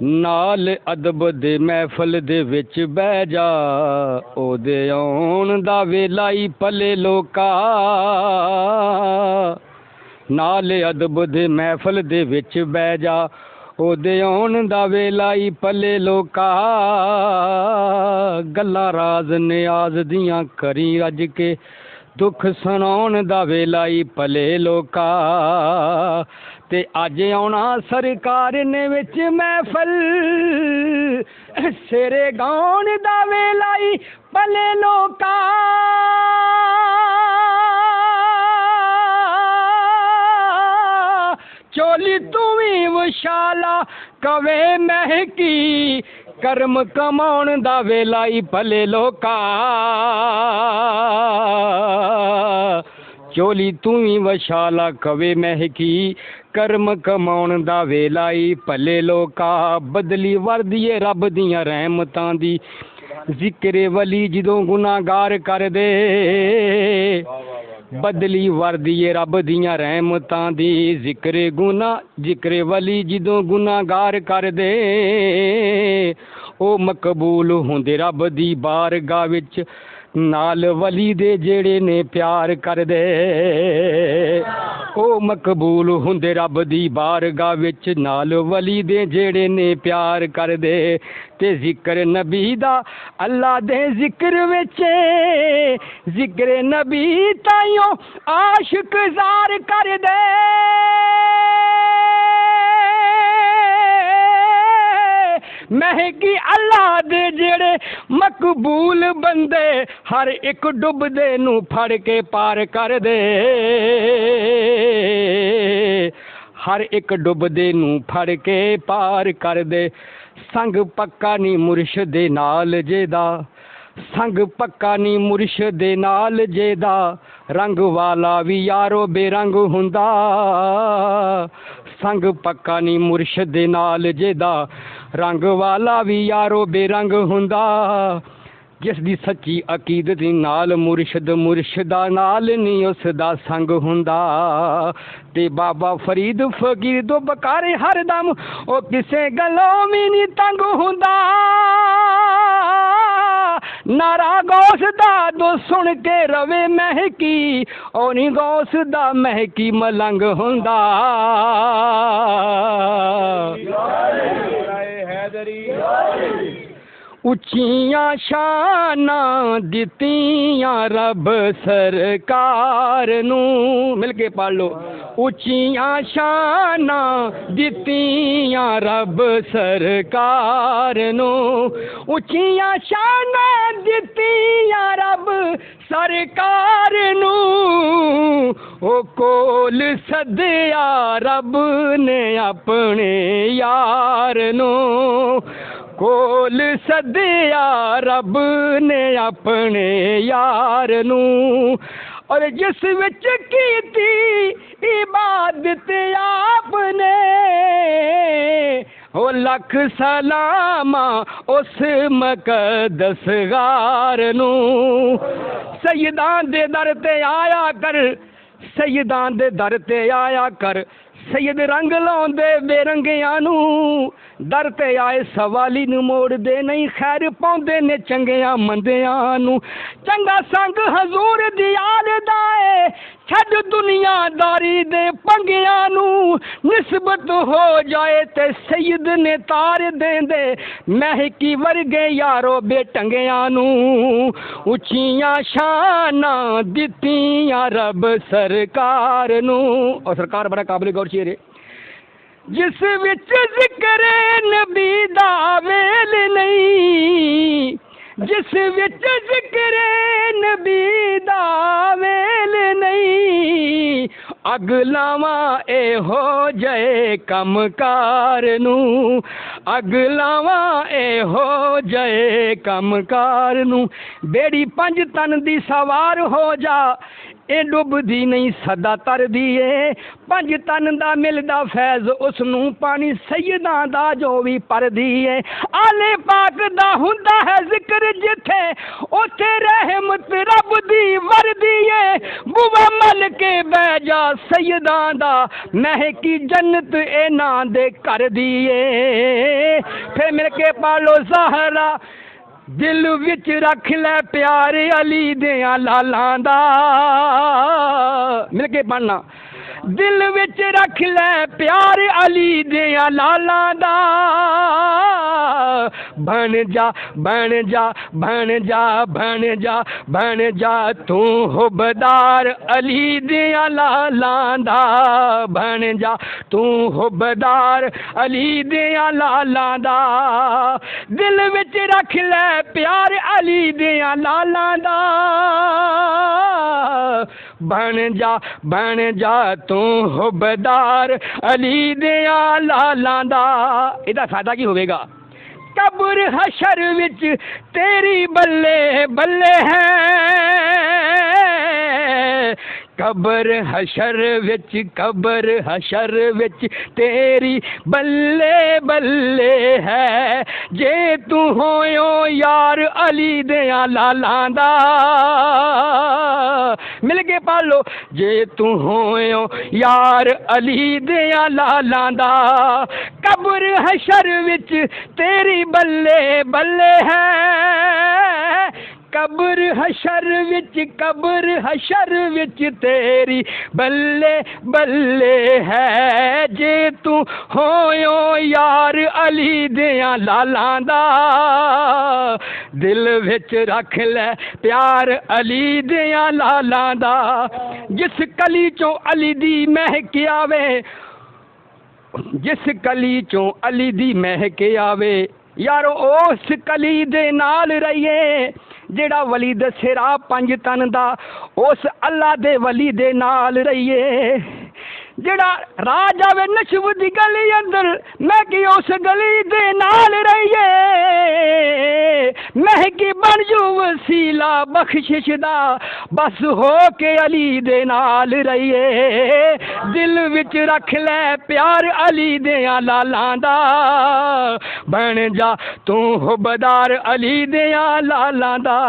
नाल अदब दे महफल दे विच बह जा ओदे आउण दा वेला ही पले लोका नाल अदब दे महफल दे विच बह जा ओदे आउण दा वेला ही पले लोका गल्लां राज नियाज दियां करी रज के दुख सुनाउण दा वेला ही पले लोका ते अज आउणा सरकार ने विच महफल सिरे गाउण दा वेला ही पले लोका चोली तू भी विशाला कवे महकी कर्म कमाउण दा वेला ही भले लोका चोली तू ही विशाला कवे महकी कर्म कमाउण दा वेला ही भले लोका बदली वर्दिए रब दियां रहमतां दी जिक्रे वली जदों गुनाहगार कर दे बदली वर्दिए रब दियां रहमतां दी जिक्रे वली जदों गुनाहगार कर दे ओ मकबूल हुंदे रब दी बारगाह विच नाल वली दे जेड़े ने प्यार कर दे ओ मकबूल हुंदे रब दी बारगाह विच नाल वली दे जेड़े ने प्यार कर दे ते जिक्र नबी दा अल्लाह दे जिक्र विच जिक्र नबी ताइयों आशिक जार कर दे महकी अल्लाह दे जेड़े मकबूल बंदे हर एक डुबदे नू फड़ के पार कर दे हर एक डुबदे नू फड़ के पार कर दे संग पक्का नी मुर्शद दे नाल जेदा संग पक्का नी मुर्शद दे नाल जेदा रंग वाला भी यारो बेरंग हुंदा संग पक्का नी मुर्शद दे नाल जेदा रंग वाला भी यारो बेरंग हुंदा जिस दी सच्ची अकीदत नाल मुर्शद मुर्शदा नाल नी उसदा संग हुंदा ते बाबा फरीद फकीर दो बकार हर दम ओ किसे गलों भी नी तंग हुंदा नारा गौस दा दो सुन के रवे महकी ओ नी गौस दा महकी मलंग हुंदा उच्चियां शानां दित्तियां रब सरकार नू मिल के पढ़ लो उच्चियां शानां दित्तियां रब सरकार नू उच्चियां शानां दित्तियां रब सरकार नू ओ कोल सदिया रब ने अपने यार नू कोल सदिया रब ने अपने यार नू और जिस विच कीती इबादत आपने ओ लख सलामा उस मकदस गार नू सैयदां दे दर ते आया कर सैयदां दे दर ते आया कर सैयद रंग लाउंदे बेरंगियां नू दर ते आए सवाली नू मोड़ दे नहीं खैर पाउंदे ने चंगियां मंदियां नू चंगा संग हजूर दी आल दा ऐ छड़ दुनियादारी दे पंगियां नू निस्बत हो जाए ते सैयद ने तार देंदे महकी वर्गे यारो बेटंगियां नू उच्चियां शानां दित्तियां रब सरकार नू और सरकार बड़ा काबिल गौर शेर है जिस विच जिक्र नबी दा वेल नहीं जिस विच जिक्र नबी दा वेल नहीं अगलावा ए हो जाए कमकार नू अगलावा ए हो जाए कमकार नू बेड़ी पंज तन दी सवार हो जा ए डुबदी नहीं सदा तरदी ए पंज तन दा मिलदा फैज उसनू पानी सैयदां दा जो भी परदी ए आले पाक दा हुंदा है जिक्र जिथे उथे रहमत रब दी वरदी ए बुआ मल के बह जा सैयदां दा महकी जन्नत ए ना दे कर दी ए फिर मिल के पालो ज़हरा दिल विच रख ले प्यार अली दियां लालां दा मिल के पढ़ना दिल विच रख ले प्यार अली दियां लालां दा बन जा बन जा बन जा बन जा बन जा तू हुबदार अली दियां लालां दा बन जा तू हुबदार अली दियां लालां दा दिल विच रख ले प्यार अली दियां लालां दा बन जा तू हुबदार अली दियां लालां दा इहदा फायदा की होवेगा कब्र हशर विच तेरी बल्ले बल्ले है कब्र हशर विच तेरी बल्ले बल्ले है जे तू होयो यार अली दियां लालां दा मिल के पालो जे तू होयो यार अली दियां लालां दा कब्र हशर विच तेरी बल्ले बल्ले है कब्र हशर विच तेरी बल्ले बल्ले है जे तू होयो यार अली दियां लालां दा दिल विच रख ले प्यार अली दियां लालां दा जिस कली चों अली दी महक आवे जिस कली चों अली दी महक आवे यारो उस कली दे नाल रहिए जेड़ा वली दसेरा पंज तन दा उस अल्लाह दे वली दे नाल रहिए जेड़ा राज आवे नशव दी गली अंदर मैं कि उस गली दे नाल रहिए मैं कि बन जू वसीला बख्शिश दा बस हो के अली दे नाल रहिए दिल विच रख ले प्यार अली दियां लालां दा बन जा तू हुबदार अली दियां लालां दा।